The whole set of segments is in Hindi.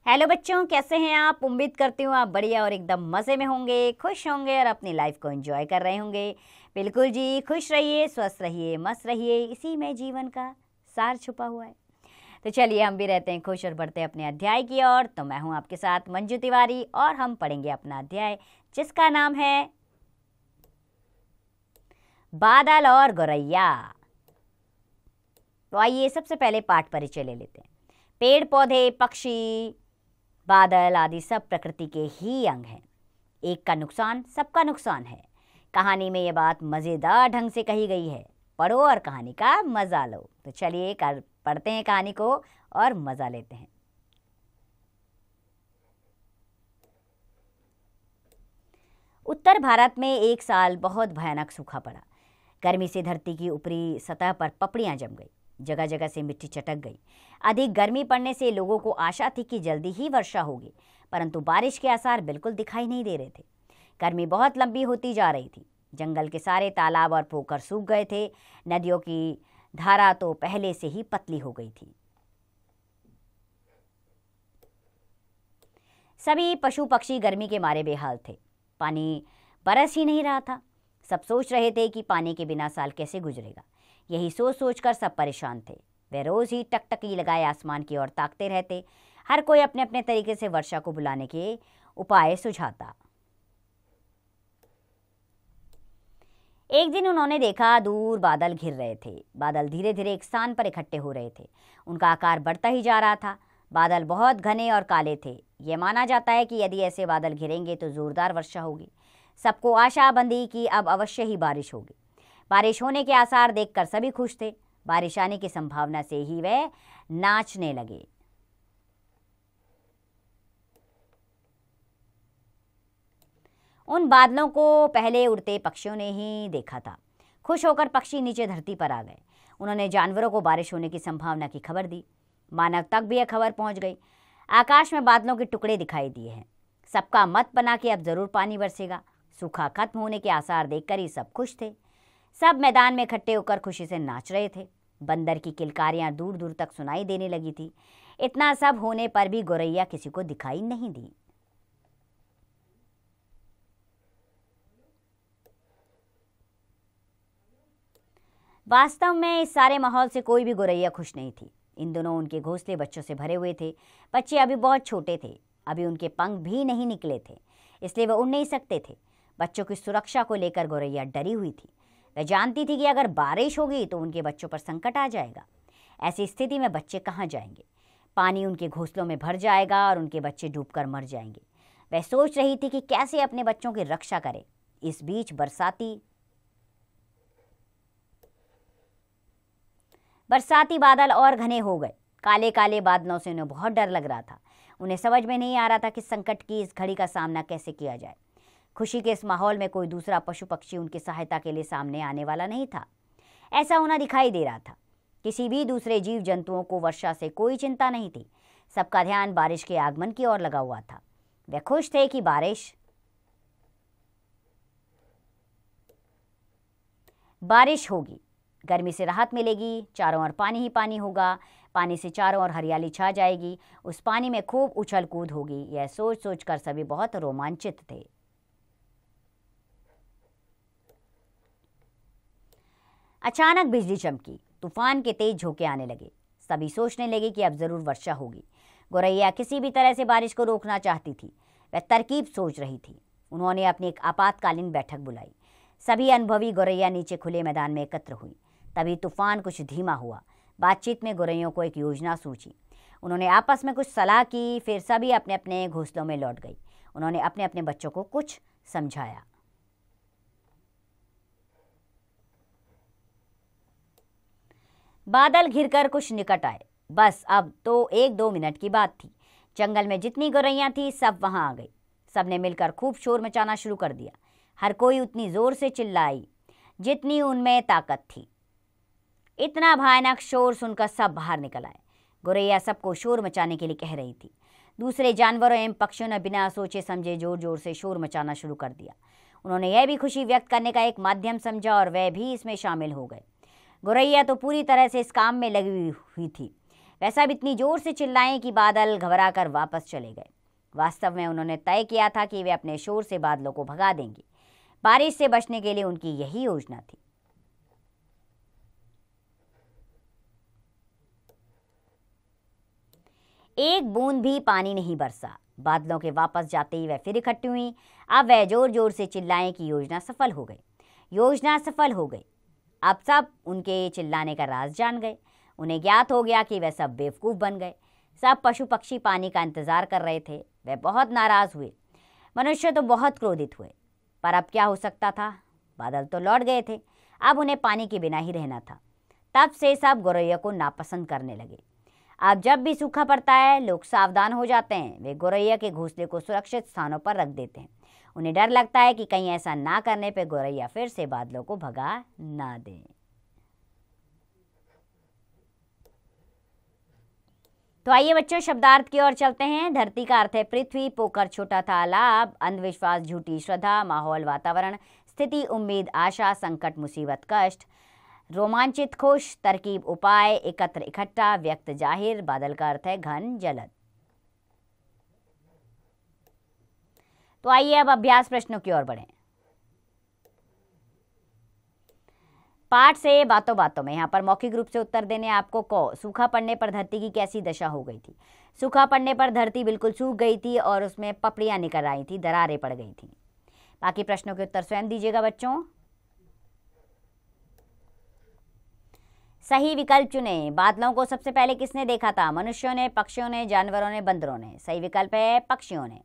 हेलो बच्चों, कैसे हैं आप। उम्मीद करती हूँ आप बढ़िया और एकदम मज़े में होंगे, खुश होंगे और अपनी लाइफ को एंजॉय कर रहे होंगे। बिल्कुल जी, खुश रहिए, स्वस्थ रहिए, मस्त रहिए, इसी में जीवन का सार छुपा हुआ है। तो चलिए हम भी रहते हैं खुश और बढ़ते हैं अपने अध्याय की ओर। तो मैं हूँ आपके साथ मंजू तिवारी और हम पढ़ेंगे अपना अध्याय जिसका नाम है बादल और गौरैया। तो आइए सबसे पहले पाठ परिचय ले लेते हैं। पेड़ पौधे, पक्षी, बादल आदि सब प्रकृति के ही अंग हैं। एक का नुकसान सबका नुकसान है। कहानी में ये बात मज़ेदार ढंग से कही गई है। पढ़ो और कहानी का मज़ा लो। तो चलिए पढ़ते हैं कहानी को और मज़ा लेते हैं। उत्तर भारत में एक साल बहुत भयानक सूखा पड़ा। गर्मी से धरती की ऊपरी सतह पर पपड़ियां जम गई, जगह जगह से मिट्टी चटक गई। अधिक गर्मी पड़ने से लोगों को आशा थी कि जल्दी ही वर्षा होगी, परंतु बारिश के आसार बिल्कुल दिखाई नहीं दे रहे थे। गर्मी बहुत लंबी होती जा रही थी। जंगल के सारे तालाब और पोखर सूख गए थे। नदियों की धारा तो पहले से ही पतली हो गई थी। सभी पशु पक्षी गर्मी के मारे बेहाल थे। पानी बरस ही नहीं रहा था। सब सोच रहे थे कि पानी के बिना साल कैसे गुजरेगा। यही सोच सोचकर सब परेशान थे। वे रोज ही टकटकी लगाए आसमान की ओर ताकते रहते। हर कोई अपने अपने तरीके से वर्षा को बुलाने के उपाय सुझाता। एक दिन उन्होंने देखा दूर बादल घिर रहे थे। बादल धीरे धीरे एक स्थान पर इकट्ठे हो रहे थे। उनका आकार बढ़ता ही जा रहा था। बादल बहुत घने और काले थे। ये माना जाता है कि यदि ऐसे बादल घिरेंगे तो जोरदार वर्षा होगी। सबको आशा बंधी कि अब अवश्य ही बारिश होगी। बारिश होने के आसार देखकर सभी खुश थे। बारिश आने की संभावना से ही वे नाचने लगे। उन बादलों को पहले उड़ते पक्षियों ने ही देखा था। खुश होकर पक्षी नीचे धरती पर आ गए। उन्होंने जानवरों को बारिश होने की संभावना की खबर दी। मानव तक भी यह खबर पहुंच गई। आकाश में बादलों के टुकड़े दिखाई दिए हैं। सबका मत बना कि अब जरूर पानी बरसेगा। सूखा खत्म होने के आसार देखकर ही सब खुश थे। सब मैदान में इकट्ठे होकर खुशी से नाच रहे थे। बंदर की किलकारियां दूर दूर तक सुनाई देने लगी थी। इतना सब होने पर भी गौरैया किसी को दिखाई नहीं दी। वास्तव में इस सारे माहौल से कोई भी गौरैया खुश नहीं थी। इन दिनों उनके घोंसले बच्चों से भरे हुए थे। बच्चे अभी बहुत छोटे थे। अभी उनके पंख भी नहीं निकले थे, इसलिए वे उड़ नहीं सकते थे। बच्चों की सुरक्षा को लेकर गौरैया डरी हुई थी। वह जानती थी कि अगर बारिश होगी तो उनके बच्चों पर संकट आ जाएगा। ऐसी स्थिति में बच्चे कहाँ जाएंगे। पानी उनके घोंसलों में भर जाएगा और उनके बच्चे डूबकर मर जाएंगे। वह सोच रही थी कि कैसे अपने बच्चों की रक्षा करे। इस बीच बरसाती बादल और घने हो गए। काले काले बादलों से उन्हें बहुत डर लग रहा था। उन्हें समझ में नहीं आ रहा था कि संकट की इस घड़ी का सामना कैसे किया जाए। खुशी के इस माहौल में कोई दूसरा पशु पक्षी उनकी सहायता के लिए सामने आने वाला नहीं था। ऐसा होना दिखाई दे रहा था। किसी भी दूसरे जीव जंतुओं को वर्षा से कोई चिंता नहीं थी। सबका ध्यान बारिश के आगमन की ओर लगा हुआ था। वे खुश थे कि बारिश होगी, गर्मी से राहत मिलेगी, चारों ओर पानी ही पानी होगा। पानी से चारों ओर हरियाली छा जाएगी। उस पानी में खूब उछल कूद होगी। यह सोच सोचकर सभी बहुत रोमांचित थे। अचानक बिजली चमकी। तूफान के तेज झोंके आने लगे। सभी सोचने लगे कि अब जरूर वर्षा होगी। गौरैया किसी भी तरह से बारिश को रोकना चाहती थी। वह तरकीब सोच रही थी। उन्होंने अपनी एक आपातकालीन बैठक बुलाई। सभी अनुभवी गौरैया नीचे खुले मैदान में एकत्र हुई। तभी तूफान कुछ धीमा हुआ। बातचीत में गौरैयों को एक योजना सूझी। उन्होंने आपस में कुछ सलाह की। फिर सभी अपने अपने घोंसलों में लौट गई। उन्होंने अपने अपने बच्चों को कुछ समझाया। बादल घिरकर कुछ निकट आए। बस अब तो 1-2 मिनट की बात थी। जंगल में जितनी गौरैया थी सब वहां आ गई। सबने मिलकर खूब शोर मचाना शुरू कर दिया। हर कोई उतनी जोर से चिल्लाई जितनी उनमें ताकत थी। इतना भयानक शोर सुनकर सब बाहर निकल आए। गौरैया सबको शोर मचाने के लिए कह रही थी। दूसरे जानवरों एवं पक्षियों ने बिना सोचे समझे जोर जोर से शोर मचाना शुरू कर दिया। उन्होंने यह भी खुशी व्यक्त करने का एक माध्यम समझा और वह भी इसमें शामिल हो गए। गौरैया तो पूरी तरह से इस काम में लगी हुई थी। वह सब इतनी जोर से चिल्लाएं कि बादल घबराकर वापस चले गए। वास्तव में उन्होंने तय किया था कि वे अपने शोर से बादलों को भगा देंगे। बारिश से बचने के लिए उनकी यही योजना थी। एक बूंद भी पानी नहीं बरसा। बादलों के वापस जाते ही वह फिर इकट्ठी हुई। अब वह जोर जोर से चिल्लाएं कि योजना सफल हो गई। योजना सफल हो गई। अब सब उनके चिल्लाने का राज जान गए। उन्हें ज्ञात हो गया कि वह सब बेवकूफ़ बन गए। सब पशु पक्षी पानी का इंतजार कर रहे थे। वे बहुत नाराज हुए। मनुष्य तो बहुत क्रोधित हुए। पर अब क्या हो सकता था? बादल तो लौट गए थे। अब उन्हें पानी के बिना ही रहना था। तब से सब गौरैया को नापसंद करने लगे। अब जब भी सूखा पड़ता है, लोग सावधान हो जाते हैं। वे गौरैया के घोंसले को सुरक्षित स्थानों पर रख देते हैं। उन्हें डर लगता है कि कहीं ऐसा ना करने पर गौरैया फिर से बादलों को भगा ना दे। तो आइए बच्चों, शब्दार्थ की ओर चलते हैं। धरती का अर्थ है पृथ्वी, पोखर छोटा तालाब, अंधविश्वास झूठी श्रद्धा, माहौल वातावरण, स्थिति उम्मीद आशा, संकट मुसीबत कष्ट, रोमांचित खुश, तरकीब उपाय, एकत्र इकट्ठा, व्यक्त जाहिर। बादल का अर्थ है घन जलद। तो आइए अब अभ्यास प्रश्नों की ओर बढ़ें। पाठ से बातों बातों में यहाँ पर मौखिक रूप से उत्तर देने आपको को। सूखा पड़ने पर धरती की कैसी दशा हो गई थी? सूखा पड़ने पर धरती बिल्कुल सूख गई थी और उसमें पपड़ियां निकल आई थी, दरारें पड़ गई थी। बाकी प्रश्नों के उत्तर स्वयं दीजिएगा बच्चों। सही विकल्प चुने। बादलों को सबसे पहले किसने देखा था? मनुष्यों ने, पक्षियों ने, जानवरों ने, बंदरों ने। सही विकल्प है पक्षियों ने।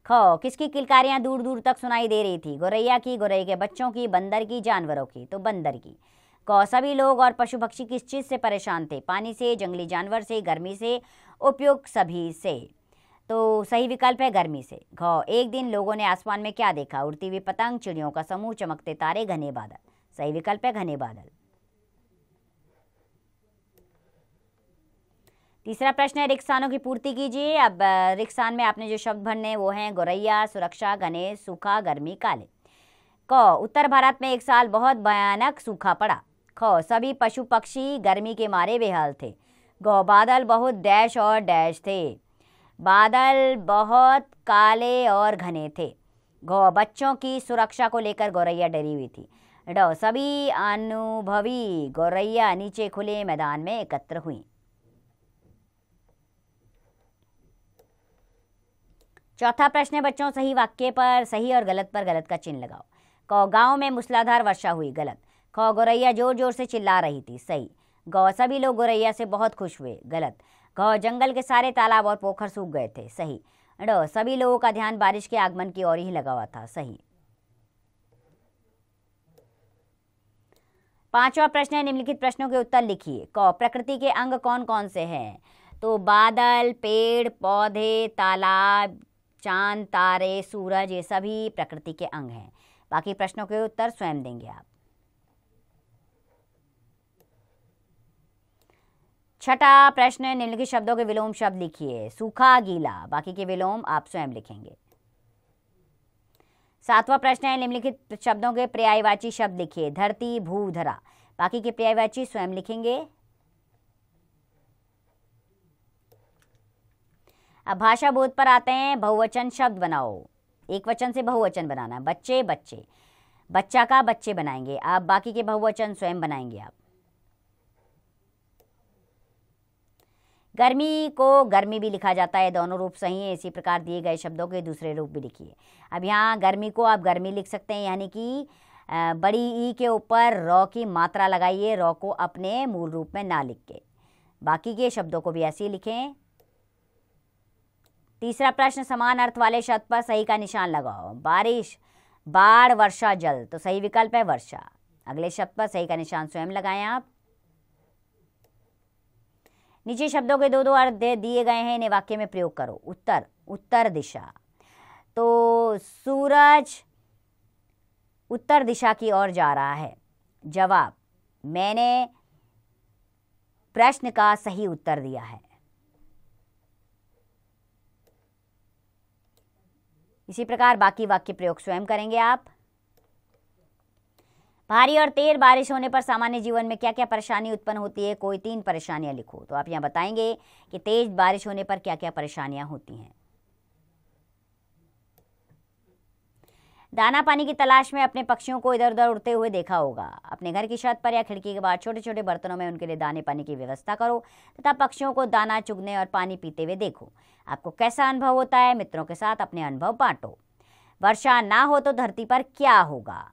ख, किसकी किलकारियां दूर दूर तक सुनाई दे रही थी? गौरैया की, गौरैया के बच्चों की, बंदर की, जानवरों की। तो बंदर की। क, सभी लोग और पशु पक्षी किस चीज से परेशान थे? पानी से, जंगली जानवर से, गर्मी से, उपयुक्त सभी से। तो सही विकल्प है गर्मी से। घ, एक दिन लोगों ने आसमान में क्या देखा? उड़ती हुई पतंग, चिड़ियों का समूह, चमकते तारे, घने बादल। सही विकल्प है घने बादल। तीसरा प्रश्न है रिक्सानों की पूर्ति कीजिए। अब रिक्सान में आपने जो शब्द भरने वो हैं गौरैया, सुरक्षा, घने, सूखा, गर्मी, काले। क, उत्तर भारत में एक साल बहुत भयानक सूखा पड़ा। ख, सभी पशु पक्षी गर्मी के मारे बेहाल थे। ग, बादल बहुत डैश और डैश थे। बादल बहुत काले और घने थे। घ, बच्चों की सुरक्षा को लेकर गौरैया डरी हुई थी। ड, सभी अनुभवी गौरैया नीचे खुले मैदान में एकत्र हुई। चौथा प्रश्न है बच्चों, सही वाक्य पर सही और गलत पर गलत का चिन्ह लगाओ। क, गांव में मूसलाधार वर्षा हुई। गलत। ख, गौरैया जोर जोर से चिल्ला रही थी। सही। ग, सभी लोग गौरैया से बहुत खुश हुए। गलत। घ, जंगल के सारे तालाब और पोखर सूख गए थे। सही। ड, सभी लोगों का ध्यान बारिश के आगमन की ओर ही लगा हुआ था। सही। पांचवा प्रश्न है निम्नलिखित प्रश्नों के उत्तर लिखिए। क, प्रकृति के अंग कौन कौन से हैं? तो बादल, पेड़ पौधे, तालाब, चांद, तारे, सूरज, ये सभी प्रकृति के अंग हैं। बाकी प्रश्नों के उत्तर स्वयं देंगे आप। छठा प्रश्न है निम्नलिखित शब्दों के विलोम शब्द लिखिए। सूखा, गीला। बाकी के विलोम आप स्वयं लिखेंगे। सातवां प्रश्न है निम्नलिखित शब्दों के पर्यायवाची शब्द लिखिए। धरती, भू, धरा। बाकी के पर्यायवाची स्वयं लिखेंगे। अब भाषा बोध पर आते हैं। बहुवचन शब्द बनाओ। एक वचन से बहुवचन बनाना। बच्चे, बच्चे। बच्चा का बच्चे बनाएंगे आप। बाकी के बहुवचन स्वयं बनाएंगे आप। गर्मी को गर्मी भी लिखा जाता है, दोनों रूप सही है। इसी प्रकार दिए गए शब्दों के दूसरे रूप भी लिखिए। अब यहाँ गर्मी को आप गर्मी लिख सकते हैं, यानी कि बड़ी ई के ऊपर रॉ की मात्रा लगाइए, रॉ को अपने मूल रूप में ना लिख के। बाकी के शब्दों को भी ऐसे ही लिखें। तीसरा प्रश्न, समान अर्थ वाले शब्द पर सही का निशान लगाओ। बारिश, बाढ़, वर्षा, जल। तो सही विकल्प है वर्षा। अगले शब्द पर सही का निशान स्वयं लगाएं आप। नीचे शब्दों के दो दो अर्थ दिए गए हैं, इन्हें वाक्य में प्रयोग करो। उत्तर, उत्तर दिशा। तो सूरज उत्तर दिशा की ओर जा रहा है। जवाब, मैंने प्रश्न का सही उत्तर दिया है। इसी प्रकार बाकी वाक्य प्रयोग स्वयं करेंगे आप। भारी और तेज बारिश होने पर सामान्य जीवन में क्या क्या परेशानी उत्पन्न होती है, कोई 3 परेशानियां लिखो। तो आप यहाँ बताएंगे कि तेज बारिश होने पर क्या क्या परेशानियां होती हैं। दाना पानी की तलाश में अपने पक्षियों को इधर उधर उड़ते हुए देखा होगा। अपने घर की छत पर या खिड़की के बाहर छोटे छोटे बर्तनों में उनके लिए दाने पानी की व्यवस्था करो तथा पक्षियों को दाना चुगने और पानी पीते हुए देखो। आपको कैसा अनुभव होता है, मित्रों के साथ अपने अनुभव बांटो। वर्षा ना हो तो धरती पर क्या होगा।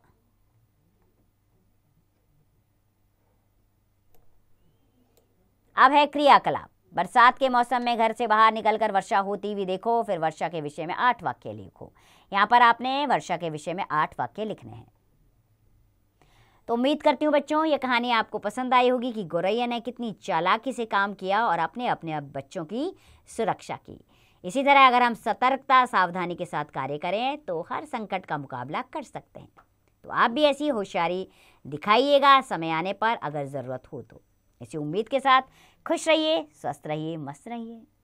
अब है क्रियाकलाप। बरसात के मौसम में घर से बाहर निकलकर वर्षा होती हुई देखो, फिर वर्षा के विषय में 8 वाक्य लिखो। यहाँ पर आपने वर्षा के विषय में 8 वाक्य लिखने हैं। तो उम्मीद करती हूँ बच्चों ये कहानी आपको पसंद आई होगी कि गौरैया ने कितनी चालाकी से काम किया और अपने अपने बच्चों की सुरक्षा की। इसी तरह अगर हम सतर्कता सावधानी के साथ कार्य करें तो हर संकट का मुकाबला कर सकते हैं। तो आप भी ऐसी होशियारी दिखाइएगा समय आने पर अगर ज़रूरत हो तो। इसी उम्मीद के साथ खुश रहिए, स्वस्थ रहिए, मस्त रहिए।